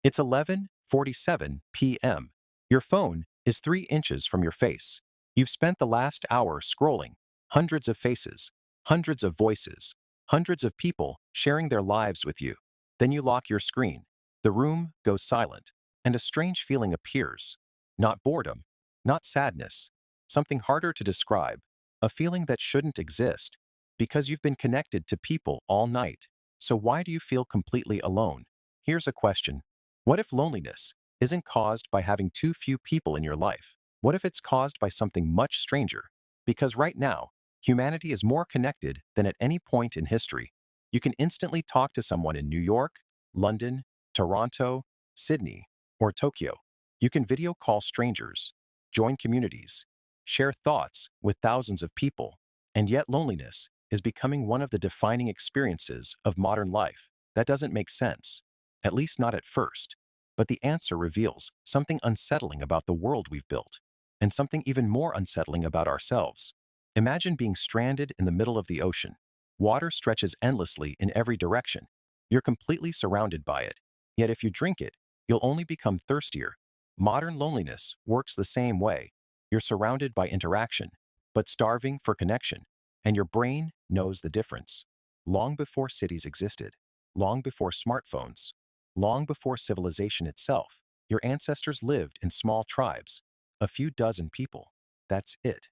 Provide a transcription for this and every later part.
It's 11:47 p.m. Your phone is 3 inches from your face. You've spent the last hour scrolling, hundreds of faces, hundreds of voices, hundreds of people sharing their lives with you. Then you lock your screen. The room goes silent, and a strange feeling appears. Not boredom, not sadness, something harder to describe, a feeling that shouldn't exist, because you've been connected to people all night. So why do you feel completely alone? Here's a question. What if loneliness isn't caused by having too few people in your life? What if it's caused by something much stranger? Because right now, humanity is more connected than at any point in history. You can instantly talk to someone in New York, London, Toronto, Sydney, or Tokyo. You can video call strangers, join communities, share thoughts with thousands of people, and yet loneliness is becoming one of the defining experiences of modern life. That doesn't make sense, at least not at first. But the answer reveals something unsettling about the world we've built, and something even more unsettling about ourselves. Imagine being stranded in the middle of the ocean. Water stretches endlessly in every direction. You're completely surrounded by it. Yet if you drink it, you'll only become thirstier. Modern loneliness works the same way. You're surrounded by interaction, but starving for connection, and your brain knows the difference. Long before cities existed, long before smartphones, long before civilization itself, your ancestors lived in small tribes, a few dozen people. That's it.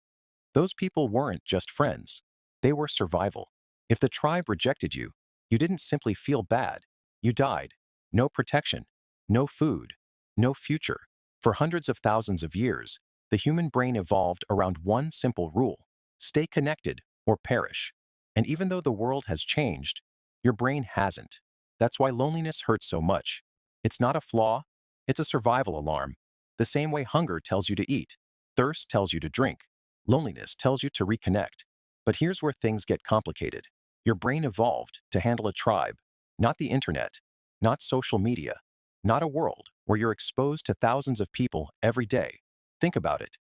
Those people weren't just friends. They were survival. If the tribe rejected you, you didn't simply feel bad. You died. No protection, no food, no future. For hundreds of thousands of years, the human brain evolved around one simple rule: stay connected or perish. And even though the world has changed, your brain hasn't. That's why loneliness hurts so much. It's not a flaw, it's a survival alarm. The same way hunger tells you to eat, thirst tells you to drink, loneliness tells you to reconnect. But here's where things get complicated. Your brain evolved to handle a tribe, not the internet, not social media, not a world where you're exposed to thousands of people every day. Think about it.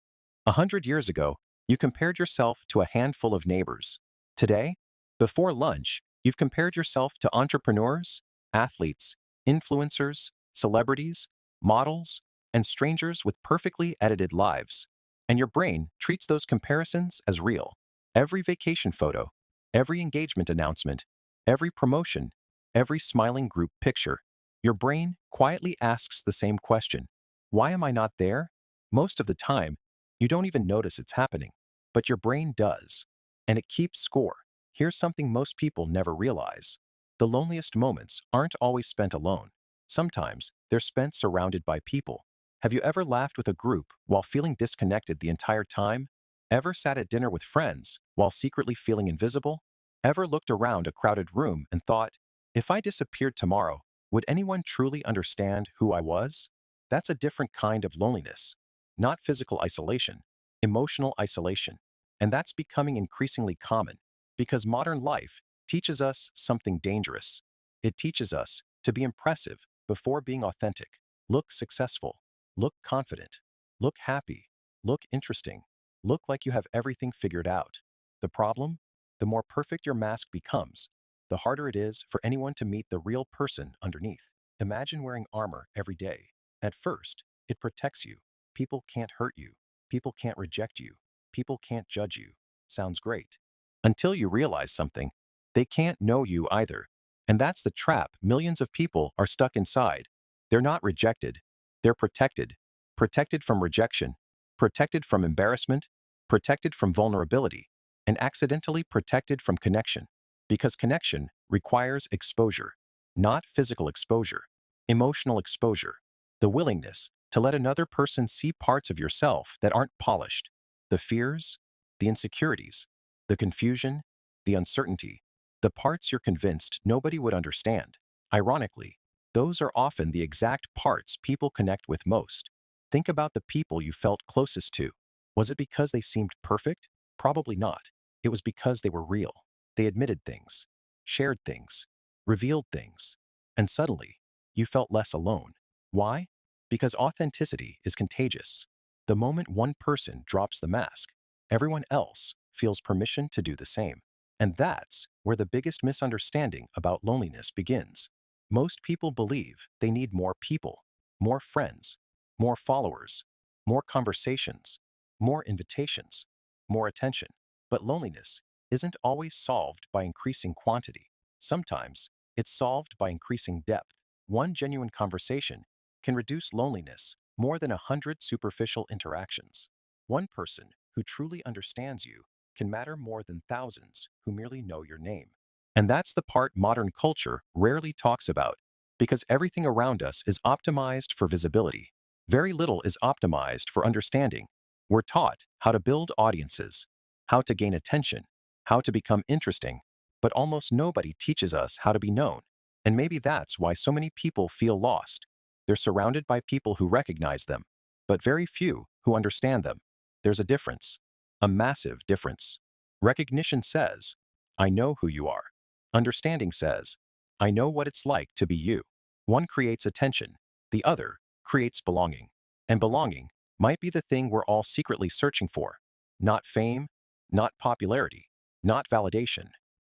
100 years ago, you compared yourself to a handful of neighbors. Today, before lunch, you've compared yourself to entrepreneurs, athletes, influencers, celebrities, models, and strangers with perfectly edited lives. And your brain treats those comparisons as real. Every vacation photo, every engagement announcement, every promotion, every smiling group picture, your brain quietly asks the same question. Why am I not there? Most of the time, you don't even notice it's happening, but your brain does. And it keeps score. Here's something most people never realize. The loneliest moments aren't always spent alone. Sometimes they're spent surrounded by people. Have you ever laughed with a group while feeling disconnected the entire time? Ever sat at dinner with friends while secretly feeling invisible? Ever looked around a crowded room and thought, if I disappeared tomorrow, would anyone truly understand who I was? That's a different kind of loneliness. Not physical isolation, emotional isolation. And that's becoming increasingly common because modern life teaches us something dangerous. It teaches us to be impressive before being authentic. Look successful. Look confident. Look happy. Look interesting. Look like you have everything figured out. The problem? The more perfect your mask becomes, the harder it is for anyone to meet the real person underneath. Imagine wearing armor every day. At first, it protects you. People can't hurt you. People can't reject you. People can't judge you. Sounds great. Until you realize something. They can't know you either. And that's the trap millions of people are stuck inside. They're not rejected. They're protected. Protected from rejection. Protected from embarrassment. Protected from vulnerability. And accidentally protected from connection. Because connection requires exposure. Not physical exposure. Emotional exposure. The willingness to let another person see parts of yourself that aren't polished. The fears, the insecurities, the confusion, the uncertainty, the parts you're convinced nobody would understand. Ironically, those are often the exact parts people connect with most. Think about the people you felt closest to. Was it because they seemed perfect? Probably not. It was because they were real. They admitted things, shared things, revealed things, and suddenly, you felt less alone. Why? Because authenticity is contagious. The moment one person drops the mask, everyone else feels permission to do the same. And that's where the biggest misunderstanding about loneliness begins. Most people believe they need more people, more friends, more followers, more conversations, more invitations, more attention. But loneliness isn't always solved by increasing quantity. Sometimes it's solved by increasing depth. One genuine conversation can reduce loneliness more than 100 superficial interactions. One person who truly understands you can matter more than thousands who merely know your name. And that's the part modern culture rarely talks about, because everything around us is optimized for visibility. Very little is optimized for understanding. We're taught how to build audiences, how to gain attention, how to become interesting, but almost nobody teaches us how to be known. And maybe that's why so many people feel lost. They're surrounded by people who recognize them, but very few who understand them. There's a difference, a massive difference. Recognition says, I know who you are. Understanding says, I know what it's like to be you. One creates attention, the other creates belonging. And belonging might be the thing we're all secretly searching for. Not fame, not popularity, not validation.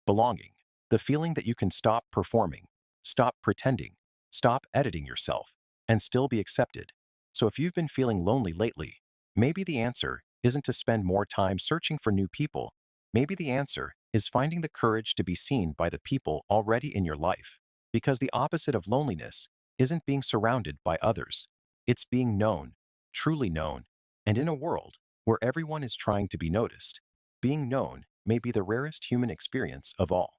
Belonging. The feeling that you can stop performing, stop pretending, stop editing yourself, and still be accepted. So if you've been feeling lonely lately, maybe the answer isn't to spend more time searching for new people. Maybe the answer is finding the courage to be seen by the people already in your life. Because the opposite of loneliness isn't being surrounded by others. It's being known, truly known, and in a world where everyone is trying to be noticed, being known may be the rarest human experience of all.